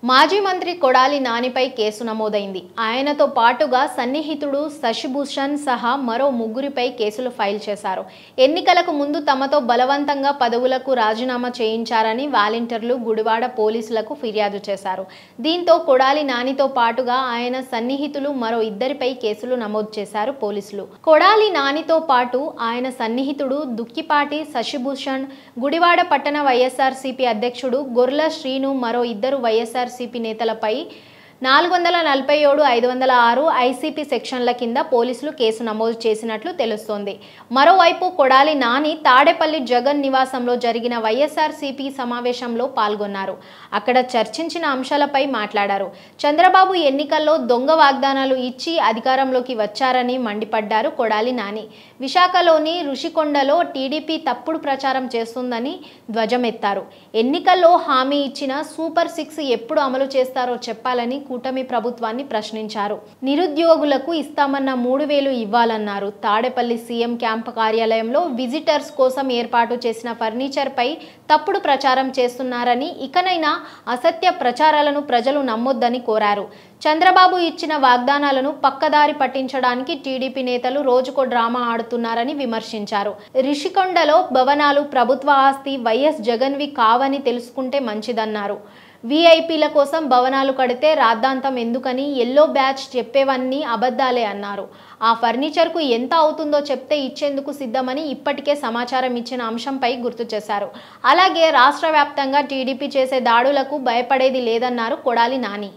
మాజీ మంత్రి కొడాలి నానిపై కేసు నమోదైంది. ఆయనతో పాటుగా సన్నిహితుడు శశిభూషణ్ సహా మరో ముగ్గురిపై కేసులు ఫైల్ చేశారు. ఎన్నికలకు ముందు తమతో బలవంతంగా పదవులకు రాజీనామా చేయించారని వాలంటీర్లు గుడివాడ పోలీసులకు ఫిర్యాదు చేశారు. దీంతో కొడాలి నానితో పాటుగా ఆయన సన్నిహితులు మరో ఇద్దరిపై కేసులు నమోదు చేశారు పోలీసులు. కొడాలి నానితో పాటు ఆయన సన్నిహితుడు దుక్కిపాటి శశిభూషణ్, గుడివాడ పట్టణ వైఎస్ఆర్సీపీ అధ్యక్షుడు గొర్ల శ్రీను మరో ఇద్దరు వైఎస్ఆర్సీపీ నేతలపై 447, 506 ఐసీపీ సెక్షన్ల కింద పోలీసులు కేసు నమోదు చేసినట్లు తెలుస్తోంది. మరోవైపు కొడాలి నాని తాడేపల్లి జగన్ నివాసంలో జరిగిన వైఎస్ఆర్సీపీ సమావేశంలో పాల్గొన్నారు. అక్కడ చర్చించిన అంశాలపై మాట్లాడారు. చంద్రబాబు ఎన్నికల్లో దొంగ వాగ్దానాలు ఇచ్చి అధికారంలోకి వచ్చారని మండిపడ్డారు కొడాలి నాని. విశాఖలోని రుషికొండలో టీడీపీ తప్పుడు ప్రచారం చేస్తుందని ధ్వజమెత్తారు. ఎన్నికల్లో హామీ ఇచ్చిన సూపర్ 6 ఎప్పుడు అమలు చేస్తారో చెప్పాలని కూటమి ప్రభుత్వాన్ని ప్రశ్నించారు. నిరుద్యోగులకు ఇస్తామన్న 3,000 ఇవ్వాలన్నారు. తాడేపల్లి సీఎం క్యాంపు కార్యాలయంలో విజిటర్స్ కోసం ఏర్పాటు చేసిన ఫర్నిచర్ పై తప్పుడు ప్రచారం చేస్తున్నారని, ఇకనైనా అసత్య ప్రచారాలను ప్రజలు నమ్మొద్దని కోరారు. చంద్రబాబు ఇచ్చిన వాగ్దానాలను పక్కదారి పట్టించడానికి టీడీపీ నేతలు రోజుకో డ్రామా ఆడుతున్నారని విమర్శించారు. రిషికొండలో భవనాలు ప్రభుత్వ ఆస్తి, వైఎస్ జగన్వి కావని తెలుసుకుంటే మంచిదన్నారు. వీఐపీల కోసం భవనాలు కడితే రాద్ధాంతం ఎందుకని ఎల్లో బ్యాచ్ చెప్పేవన్నీ అబద్ధాలే అన్నారు. ఆ ఫర్నిచర్కు ఎంత అవుతుందో చెప్తే ఇచ్చేందుకు సిద్ధమని ఇప్పటికే సమాచారం ఇచ్చిన అంశంపై గుర్తు చేశారు. అలాగే రాష్ట్ర వ్యాప్తంగా టీడీపీ చేసే దాడులకు భయపడేది లేదన్నారు కొడాలి నాని.